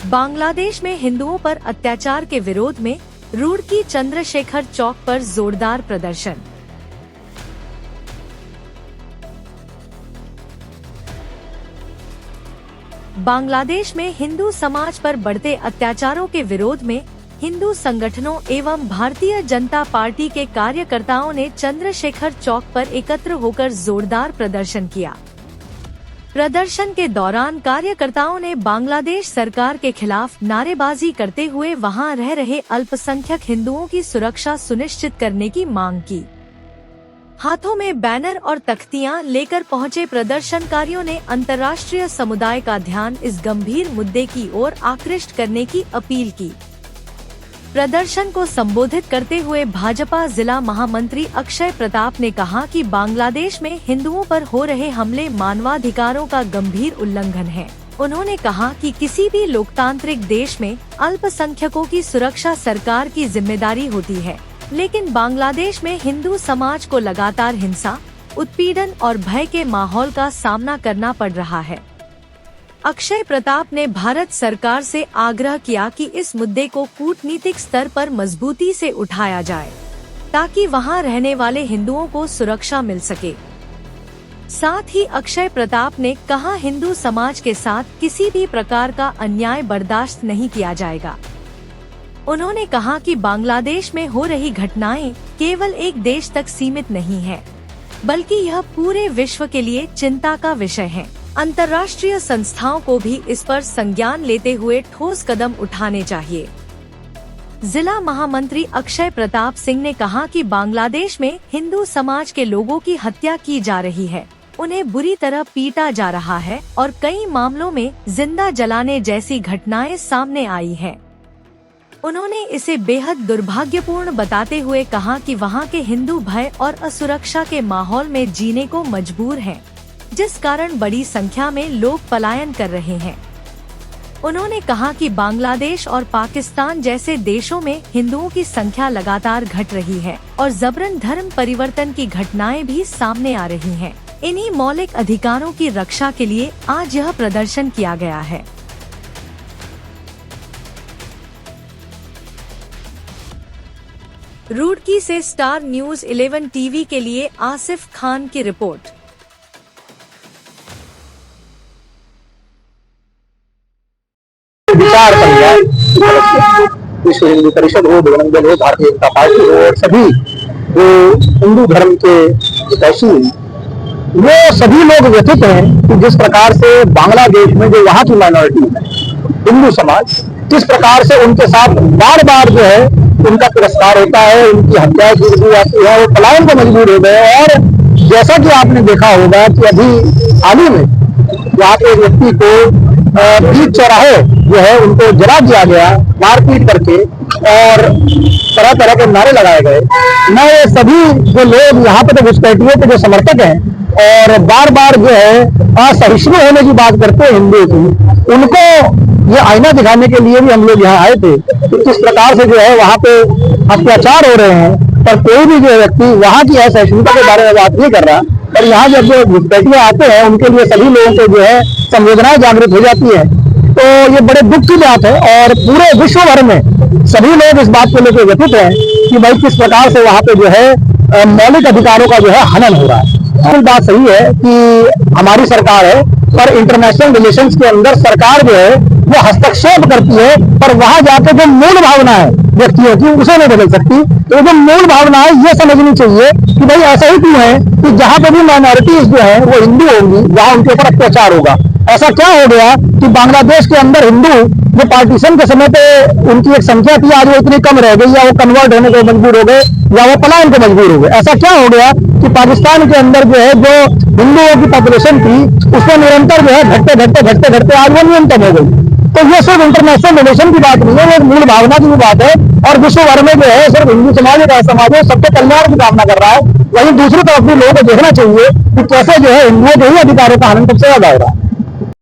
बांग्लादेश में हिंदुओं पर अत्याचार के विरोध में रुड़की चंद्रशेखर चौक पर जोरदार प्रदर्शन। बांग्लादेश में हिंदू समाज पर बढ़ते अत्याचारों के विरोध में हिंदू संगठनों एवं भारतीय जनता पार्टी के कार्यकर्ताओं ने चंद्रशेखर चौक पर एकत्र होकर जोरदार प्रदर्शन किया। प्रदर्शन के दौरान कार्यकर्ताओं ने बांग्लादेश सरकार के खिलाफ नारेबाजी करते हुए वहां रह रहे अल्पसंख्यक हिंदुओं की सुरक्षा सुनिश्चित करने की मांग की। हाथों में बैनर और तख्तियां लेकर पहुंचे प्रदर्शनकारियों ने अंतर्राष्ट्रीय समुदाय का ध्यान इस गंभीर मुद्दे की ओर आकृष्ट करने की अपील की। प्रदर्शन को संबोधित करते हुए भाजपा जिला महामंत्री अक्षय प्रताप ने कहा कि बांग्लादेश में हिंदुओं पर हो रहे हमले मानवाधिकारों का गंभीर उल्लंघन है। उन्होंने कहा कि किसी भी लोकतांत्रिक देश में अल्पसंख्यकों की सुरक्षा सरकार की जिम्मेदारी होती है, लेकिन बांग्लादेश में हिंदू समाज को लगातार हिंसा, उत्पीड़न और भय के माहौल का सामना करना पड़ रहा है। अक्षय प्रताप ने भारत सरकार से आग्रह किया कि इस मुद्दे को कूटनीतिक स्तर पर मजबूती से उठाया जाए, ताकि वहां रहने वाले हिंदुओं को सुरक्षा मिल सके। साथ ही अक्षय प्रताप ने कहा, हिंदू समाज के साथ किसी भी प्रकार का अन्याय बर्दाश्त नहीं किया जाएगा। उन्होंने कहा कि बांग्लादेश में हो रही घटनाएं केवल एक देश तक सीमित नहीं है, बल्कि यह पूरे विश्व के लिए चिंता का विषय है। अंतर्राष्ट्रीय संस्थाओं को भी इस पर संज्ञान लेते हुए ठोस कदम उठाने चाहिए। जिला महामंत्री अक्षय प्रताप सिंह ने कहा कि बांग्लादेश में हिंदू समाज के लोगों की हत्या की जा रही है, उन्हें बुरी तरह पीटा जा रहा है और कई मामलों में जिंदा जलाने जैसी घटनाएं सामने आई हैं। उन्होंने इसे बेहद दुर्भाग्यपूर्ण बताते हुए कहा कि वहां के हिंदू भय और असुरक्षा के माहौल में जीने को मजबूर हैं, जिस कारण बड़ी संख्या में लोग पलायन कर रहे हैं। उन्होंने कहा कि बांग्लादेश और पाकिस्तान जैसे देशों में हिंदुओं की संख्या लगातार घट रही है और जबरन धर्म परिवर्तन की घटनाएं भी सामने आ रही हैं। इन्हीं मौलिक अधिकारों की रक्षा के लिए आज यह प्रदर्शन किया गया है। रुड़की से स्टार न्यूज़ 11 टीवी के लिए आसिफ खान की रिपोर्ट। विचार बन जाए, विश्व हिंदू परिषद हो, बजरंग दल हो, भारतीय जनता पार्टी हो और सभी जो हिंदू धर्म के हितैषी वो सभी लोग व्यथित हैं कि जिस प्रकार से बांग्लादेश में जो वहाँ की माइनॉरिटी है हिंदू समाज, किस प्रकार से उनके साथ बार बार जो है उनका तिरस्कार होता है, उनकी हत्याएं की जाती है, वो पलायन को मजबूर हो गए। और जैसा कि आपने देखा होगा कि अभी हाल ही में वहाँ के व्यक्ति को बीच चौराहे जो है उनको जला दिया गया मारपीट करके और तरह तरह के नारे लगाए गए। मैं ये सभी जो लोग यहाँ पे तो घुसपैठियों के जो समर्थक हैं और बार बार जो है असहिष्णु होने की बात करते हैं हिंदू की, उनको ये आईना दिखाने के लिए भी हम लोग यहाँ आए थे कि किस प्रकार से जो है वहाँ पे अत्याचार हो रहे हैं। पर कोई भी जो व्यक्ति वहाँ की असहिष्णुता के बारे में बात नहीं कर रहा, पर यहाँ जब जो घुसपैठिए आते हैं उनके लिए सभी लोगों को जो है संवेदनाएं जागृत हो जाती है। तो ये बड़े दुख की बात है और पूरे विश्व भर में सभी लोग इस बात को लेकर व्यथित हैं कि भाई किस प्रकार से वहाँ पे जो है मौलिक अधिकारों का जो है हनन हो रहा है। और बात सही है कि हमारी सरकार है, पर इंटरनेशनल रिलेशंस के अंदर सरकार जो है वो हस्तक्षेप करती है, पर वहां जाकर जो मूल भावना है व्यक्तियों की उसे नहीं बदल सकती। तो जो मूल भावना है ये समझनी चाहिए कि भाई ऐसा ही क्यों है कि जहां पे भी माइनॉरिटीज जो है वो हिंदू होंगी वहां उनके ऊपर अत्याचार होगा। ऐसा क्या हो गया कि बांग्लादेश के अंदर हिंदू जो पार्टीशन के समय पे उनकी एक संख्या थी आज वो इतनी कम रह गई, या वो कन्वर्ट होने को मजबूर हो गए, या वो पलायन को मजबूर हो गए। ऐसा क्या हो गया कि पाकिस्तान के अंदर जो है जो हिंदुओं की पॉपुलेशन थी उसमें निरंतर जो है घटते आज वो न्यूनतम हो गई। तो ये सिर्फ इंटरनेशनल रिलेशन की बात नहीं है, वो मूल भावना की भी बात है। और विश्व भर में जो है सिर्फ हिंदू समाज का समाज है सबके कल्याण की कामना कर रहा है। वहीं दूसरी तरफ भी लोगों को देखना चाहिए कि कैसे जो है हिंदुओं के ही अधिकारों का हनन सबसे ज्यादा हो रहा है।